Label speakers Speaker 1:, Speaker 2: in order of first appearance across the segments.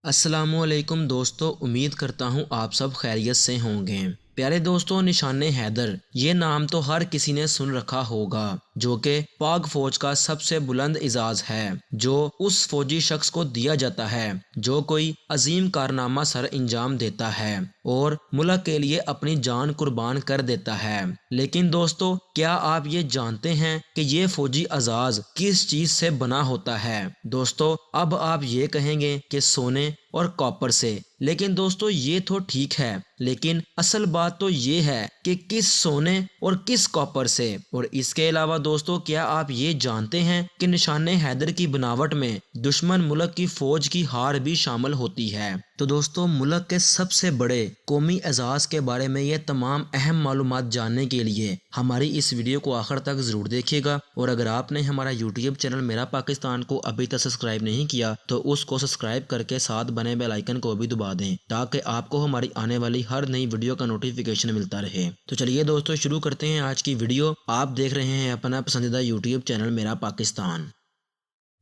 Speaker 1: अस्सलामु अलैकुम दोस्तों, उम्मीद करता हूँ आप सब खैरियत से होंगे। प्यारे दोस्तों, निशान हैदर ये नाम तो हर किसी ने सुन रखा होगा, जो कि पाक फौज का सबसे बुलंद एजाज है, जो उस फौजी शख्स को दिया जाता है जो कोई अजीम कारनामा सर अंजाम देता है और मुल्क के लिए अपनी जान कुर्बान कर देता है। लेकिन दोस्तों, क्या आप ये जानते हैं कि ये फौजी एजाज किस चीज से बना होता है? दोस्तों, अब आप ये कहेंगे कि सोने और कॉपर से, लेकिन दोस्तों ये तो ठीक है, लेकिन असल बात तो ये है कि किस सोने और किस कॉपर से। और इसके अलावा दोस्तों, क्या आप ये जानते हैं कि निशान हैदर की बनावट में दुश्मन मुल्क की फौज की हार भी शामिल होती है? तो दोस्तों, मुल्क के सबसे बड़े कौमी एजाज के बारे में ये तमाम अहम मालूमात जानने के लिए हमारी इस वीडियो को आखिर तक जरूर देखिएगा। और अगर आपने हमारा यूट्यूब चैनल मेरा पाकिस्तान को अभी तक सब्सक्राइब नहीं किया तो उसको सब्सक्राइब करके साथ बने बेल आइकन को भी दबा दें, ताकि आपको हमारी आने वाली हर नई वीडियो का नोटिफिकेशन मिलता रहे। तो चलिए दोस्तों, शुरू करते हैं आज की वीडियो। आप देख रहे हैं अपना पसंदीदा यूट्यूब चैनल मेरा पाकिस्तान।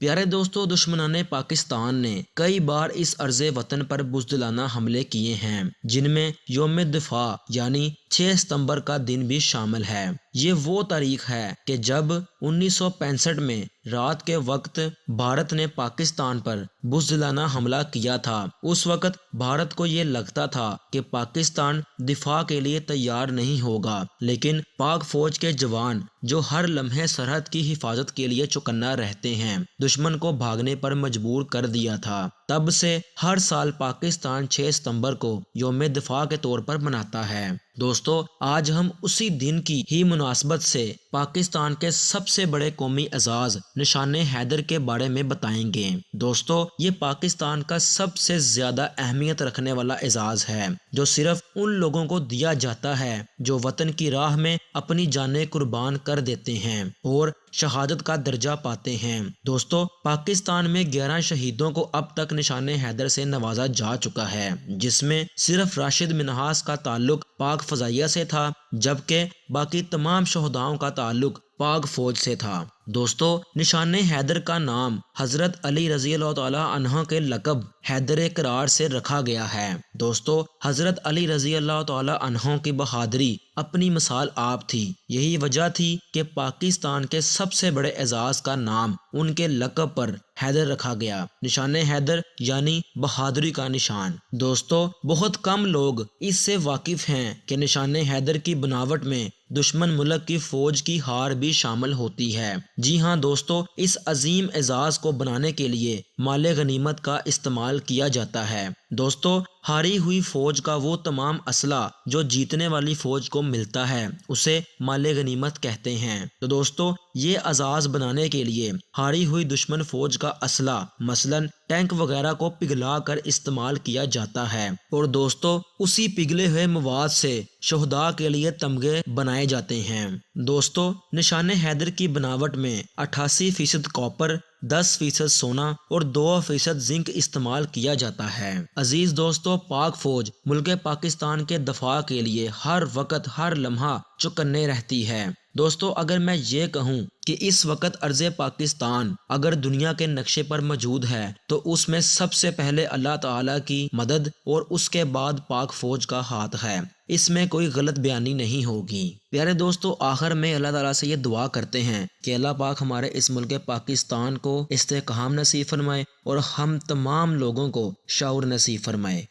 Speaker 1: प्यारे दोस्तों, दुश्मनाने पाकिस्तान ने कई बार इस अर्ज़े वतन पर बुज़दिलाना हमले किए हैं, जिनमें यौम दिफा यानी 6 सितंबर का दिन भी शामिल है। ये वो तारीख है कि जब 1965 में रात के वक्त भारत ने पाकिस्तान पर बुज़दिलाना हमला किया था। उस वक्त भारत को ये लगता था कि पाकिस्तान दिफा के लिए तैयार नहीं होगा, लेकिन पाक फौज के जवान जो हर लम्हे सरहद की हिफाजत के लिए चौकन्ना रहते हैं, दुश्मन को भागने पर मजबूर कर दिया था। तब से हर साल पाकिस्तान 6 सितंबर को यौम दिफा के तौर पर मनाता है। दोस्तों, आज हम उसी दिन की ही मुनासबत से पाकिस्तान के सबसे बड़े कौमी एजाज निशान हैदर के बारे में बताएंगे। दोस्तों, ये पाकिस्तान का सबसे ज्यादा अहमियत रखने वाला एजाज है, जो सिर्फ उन लोगों को दिया जाता है जो वतन की राह में अपनी जानें कुर्बान कर देते हैं और शहादत का दर्जा पाते हैं। दोस्तों, पाकिस्तान में 11 शहीदों को अब तक निशान हैदर से नवाजा जा चुका है, जिसमें सिर्फ राशिद मिन्हास का ताल्लुक पाक फजाइया से था, जबकि बाकी तमाम शहदाओं का ताल्लुक पाक फौज से था। दोस्तों, निशान हैदर का नाम हजरत अली रजी अल्लाह तआला अन्हो के लक़ब हैदर करार से रखा गया है। दोस्तों, हजरत अली रजी अल्लाह तआला अन्हो की बहादुरी अपनी मिसाल आप थी। यही वजह थी कि पाकिस्तान के सबसे बड़े एजाज का नाम उनके लक़ब पर हैदर रखा गया। निशान हैदर यानी बहादुरी का निशान। दोस्तों, बहुत कम लोग इससे वाकिफ हैं कि निशान हैदर की बनावट में दुश्मन मुल्क की फौज की हार भी शामिल होती है। जी हाँ दोस्तों, इस अजीम एजाज को बनाने के लिए माले गनीमत का इस्तेमाल किया जाता है। दोस्तों, हारी हुई फौज का वो तमाम असला जो जीतने वाली फौज को मिलता है, उसे माले गनीमत कहते हैं। तो दोस्तों, ये एजाज बनाने के लिए हारी हुई दुश्मन फौज का असला मसलन टैंक वगैरह को पिघला कर इस्तेमाल किया जाता है। और दोस्तों, उसी पिघले हुए मवाद से शहदा के लिए तमगे बनाए जाते हैं। दोस्तों, निशान हैदर की बनावट में 88% कॉपर, 10% सोना और 2% जिंक इस्तेमाल किया जाता है। अजीज दोस्तों, पाक फौज मुल्क पाकिस्तान के दफा के लिए हर वक्त हर लम्हा चौकन्ने रहती है। दोस्तों, अगर मैं ये कहूँ कि इस वक्त अर्ज़े पाकिस्तान अगर दुनिया के नक्शे पर मौजूद है, तो उसमें सबसे पहले अल्लाह ताला की मदद और उसके बाद पाक फौज का हाथ है। इसमें कोई गलत बयानी नहीं होगी। प्यारे दोस्तों, आखिर में अल्लाह ताला से ये दुआ करते हैं कि अल्लाह पाक हमारे इस मुल्क पाकिस्तान को इस्तेकाम नसीब फरमाए और हम तमाम लोगों को शऊर नसीब फरमाए।